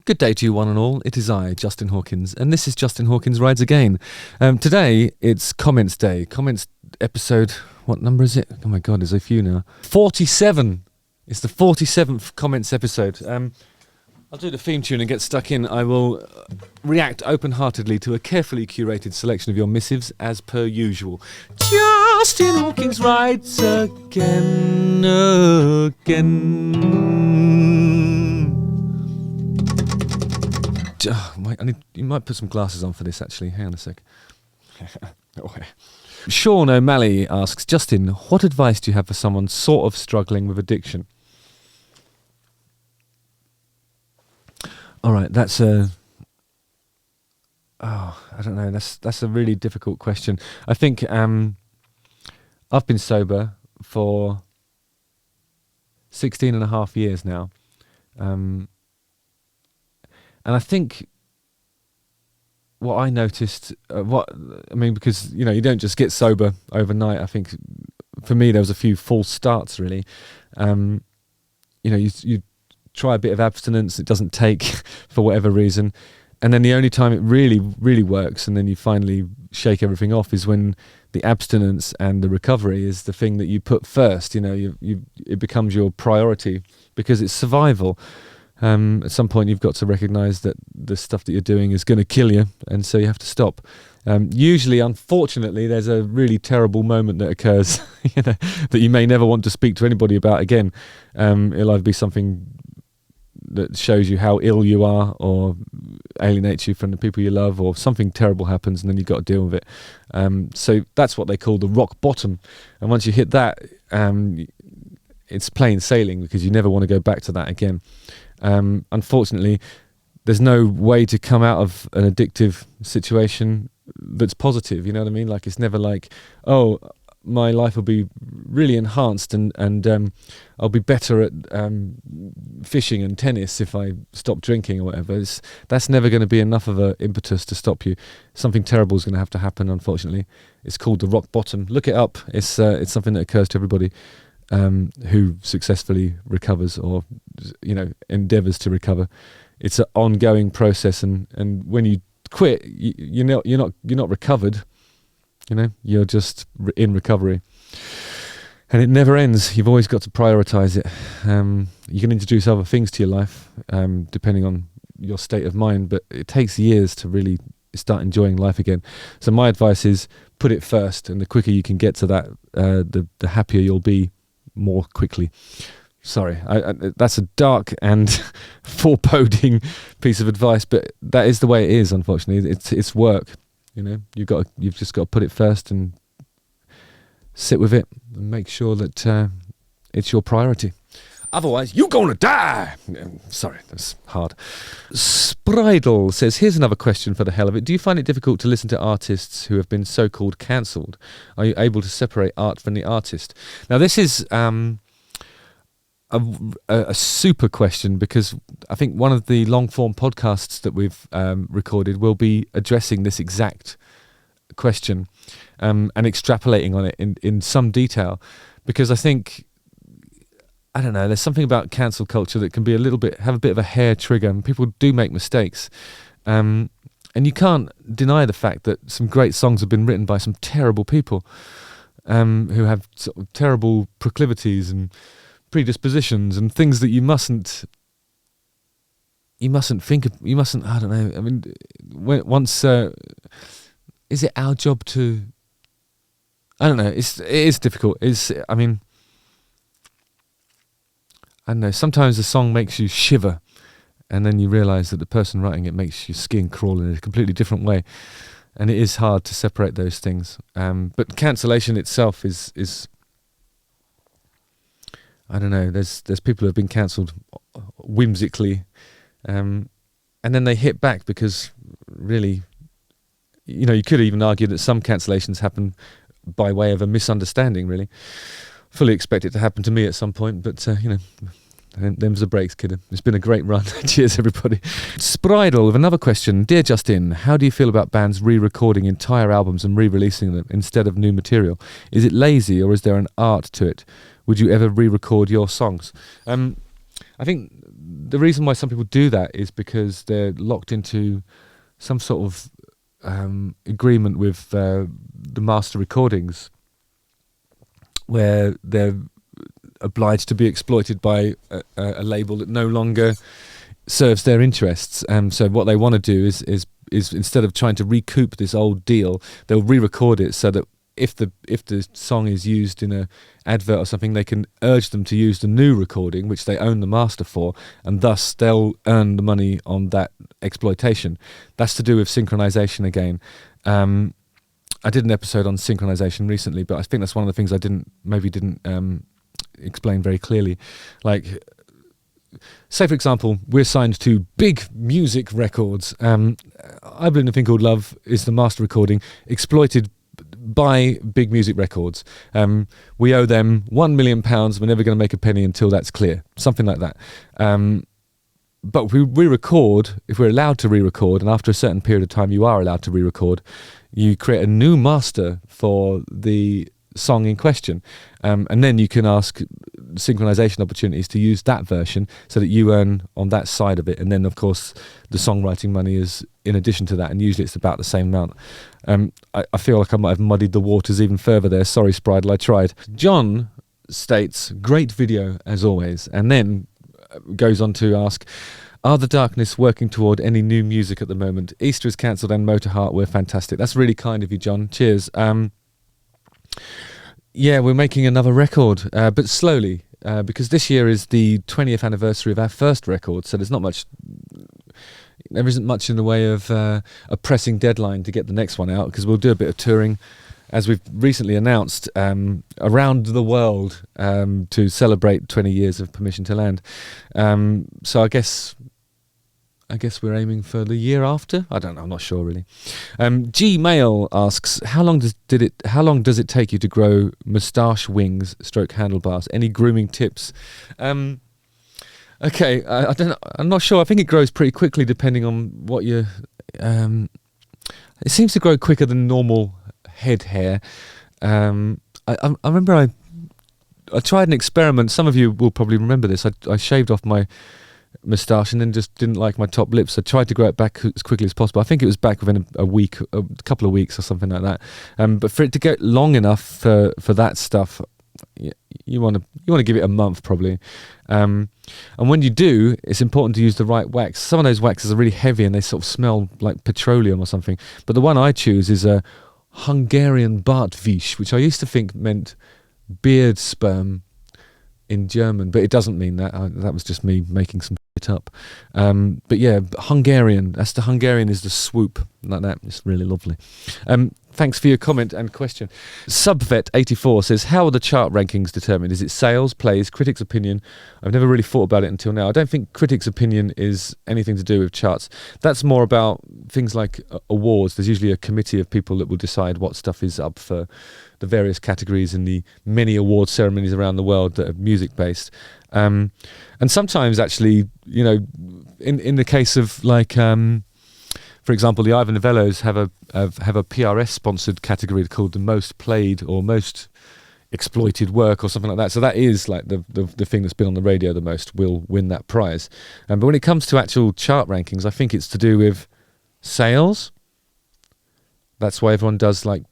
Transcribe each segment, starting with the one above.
Good day to you one and all. It is I, Justin Hawkins, and this is Justin Hawkins Rides Again. Today, it's Comments Day. Comments episode, what number is it? Oh my God, there's a few now. 47. It's the 47th Comments episode. I'll do the theme tune and get stuck in. I will react open-heartedly to a carefully curated selection of your missives as per usual. Justin Hawkins Rides Again. You might put some glasses on for this, actually. Hang on a sec. Sean O'Malley asks, Justin, what advice do you have for someone sort of struggling with addiction? All right, that's a... Oh, I don't know. That's a really difficult question. I think I've been sober for 16 and a half years now. And I think what I noticed, because, you don't just get sober overnight. I think for me, there was a few false starts, really. You try a bit of abstinence, it doesn't take for whatever reason. And then the only time it really, really works, and then you finally shake everything off, is when the abstinence and the recovery is the thing that you put first. It becomes your priority because it's survival. At some point you've got to recognise that the stuff that you're doing is going to kill you, and so you have to stop. Usually, unfortunately, there's a really terrible moment that occurs that you may never want to speak to anybody about again. It'll either be something that shows you how ill you are or alienates you from the people you love, or something terrible happens and then you've got to deal with it. So that's what they call the rock bottom, and once you hit that, it's plain sailing, because you never want to go back to that again. Unfortunately, there's no way to come out of an addictive situation that's positive. You know what I mean? Like, it's never like, oh, my life will be really enhanced and I'll be better at fishing and tennis if I stop drinking or whatever. That's never going to be enough of an impetus to stop you. Something terrible is going to have to happen, unfortunately. It's called the rock bottom. Look it up. It's something that occurs to everybody who successfully recovers or endeavours to recover. It's an ongoing process, and when you quit, you're not recovered. You're just in recovery, and it never ends. You've always got to prioritise it. You can introduce other things to your life depending on your state of mind, but it takes years to really start enjoying life again. So my advice is, put it first, and the quicker you can get to that, the happier you'll be more quickly. Sorry, that's a dark and foreboding piece of advice, but that is the way it is. Unfortunately, it's work. You've just got to put it first and sit with it and make sure that it's your priority. Otherwise, you're gonna die. Sorry, that's hard. Spridle says, here's another question for the hell of it. Do you find it difficult to listen to artists who have been so-called cancelled? Are you able to separate art from the artist? Now, this is a super question, because I think one of the long-form podcasts that we've recorded will be addressing this exact question and extrapolating on it in some detail, because I think, I don't know, there's something about cancel culture that can be have a bit of a hair trigger, and people do make mistakes. And you can't deny the fact that some great songs have been written by some terrible people who have sort of terrible proclivities and predispositions and things that you mustn't think of. You mustn't, I don't know. I mean, is it our job to, I don't know. It is difficult. I don't know, sometimes the song makes you shiver, and then you realise that the person writing it makes your skin crawl in a completely different way, and it is hard to separate those things. But cancellation itself is I don't know, there's people who have been cancelled whimsically, and then they hit back because really, you could even argue that some cancellations happen by way of a misunderstanding, really. Fully expect it to happen to me at some point, but them's the breaks, kid. It's been a great run. Cheers, everybody. Spridle with another question. Dear Justin, how do you feel about bands re-recording entire albums and re-releasing them instead of new material? Is it lazy, or is there an art to it? Would you ever re-record your songs? I think the reason why some people do that is because they're locked into some sort of agreement with the master recordings, where they're obliged to be exploited by a label that no longer serves their interests. So what they want to do is instead of trying to recoup this old deal, they'll re-record it so that if the song is used in a advert or something, they can urge them to use the new recording, which they own the master for, and thus they'll earn the money on that exploitation. That's to do with synchronization again. I did an episode on synchronization recently, but I think that's one of the things I didn't explain very clearly. Like, say for example, we're signed to Big Music Records. I Believe in a Thing Called Love is the master recording, exploited by Big Music Records. We owe them £1 million. We're never going to make a penny until that's clear. Something like that. But we re-record, if we're allowed to re-record, and after a certain period of time you are allowed to re-record, you create a new master for the song in question, and then you can ask synchronization opportunities to use that version so that you earn on that side of it, and then of course the songwriting money is in addition to that, and usually it's about the same amount. I feel like I might have muddied the waters even further there. Sorry, Spridle, I tried. John states, great video as always, and then goes on to ask, are The Darkness working toward any new music at the moment? Easter is cancelled and Motorheart were fantastic. That's really kind of you, John. Cheers. Yeah, we're making another record, but slowly, because this year is the 20th anniversary of our first record, so there isn't much in the way of a pressing deadline to get the next one out, because we'll do a bit of touring, as we've recently announced, around the world to celebrate 20 years of Permission to Land. So I guess we're aiming for the year after. I don't know. I'm not sure really. Gmail asks, how long does it take you to grow moustache wings / handlebars? Any grooming tips? Okay, I don't know. I'm not sure. I think it grows pretty quickly depending on what you. It seems to grow quicker than normal head hair. I remember I tried an experiment. Some of you will probably remember this. I shaved off my moustache and then just didn't like my top lips. I tried to grow it back as quickly as possible. I think it was back within a couple of weeks or something like that. But for it to get long enough for that stuff, you want to give it a month probably. And when you do, it's important to use the right wax. Some of those waxes are really heavy and they sort of smell like petroleum or something. But the one I choose is a Hungarian Bartwisch, which I used to think meant beard sperm in German, but it doesn't mean that. That was just me making some shit up. But yeah, Hungarian. That's the Hungarian is the swoop like that. It's really lovely. Thanks for your comment and question. Subvet84 says, how are the chart rankings determined? Is it sales, plays, critics' opinion? I've never really thought about it until now. I don't think critics' opinion is anything to do with charts. That's more about things like awards. There's usually a committee of people that will decide what stuff is up for the various categories in the many award ceremonies around the world that are music-based. And sometimes actually, in the case of like... for example, the Ivan Novellos have a PRS-sponsored category called the most played or most exploited work or something like that. So that is like the thing that's been on the radio the most will win that prize. But when it comes to actual chart rankings, I think it's to do with sales. That's why everyone does like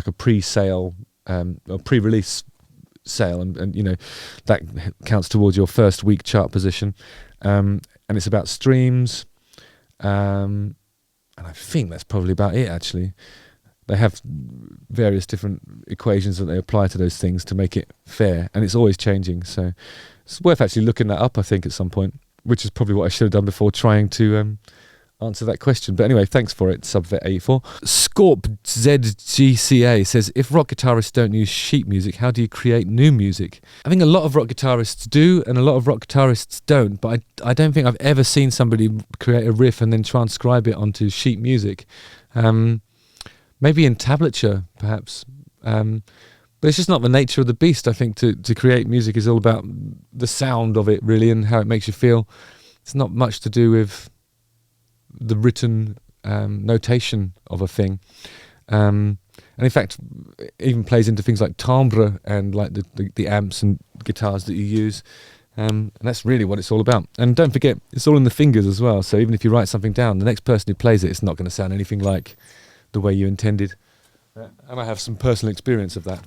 a pre-sale or pre-release sale, and that counts towards your first week chart position. And it's about streams. And I think that's probably about it, actually. They have various different equations that they apply to those things to make it fair, and it's always changing. So it's worth actually looking that up, I think, at some point, which is probably what I should have done before trying to answer that question. But anyway, thanks for it, Subvet84. ScorpZGCA says, if rock guitarists don't use sheet music, how do you create new music? I think a lot of rock guitarists do, and a lot of rock guitarists don't, but I don't think I've ever seen somebody create a riff and then transcribe it onto sheet music. Maybe in tablature, perhaps. But it's just not the nature of the beast. I think to create music is all about the sound of it, really, and how it makes you feel. It's not much to do with the written notation of a thing, and in fact it even plays into things like timbre and like the amps and guitars that you use. And that's really what it's all about. And don't forget, it's all in the fingers as well. So even if you write something down, the next person who plays it, it's not going to sound anything like the way you intended. And I have some personal experience of that.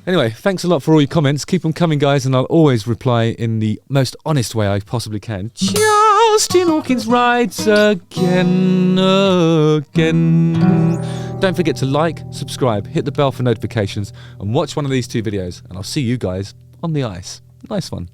Anyway, thanks a lot for all your comments. Keep them coming, guys, and I'll always reply in the most honest way I possibly can. Justin Hawkins rides again. Don't forget to like, subscribe, hit the bell for notifications, and watch one of these 2 videos. And I'll see you guys on the ice. Nice one.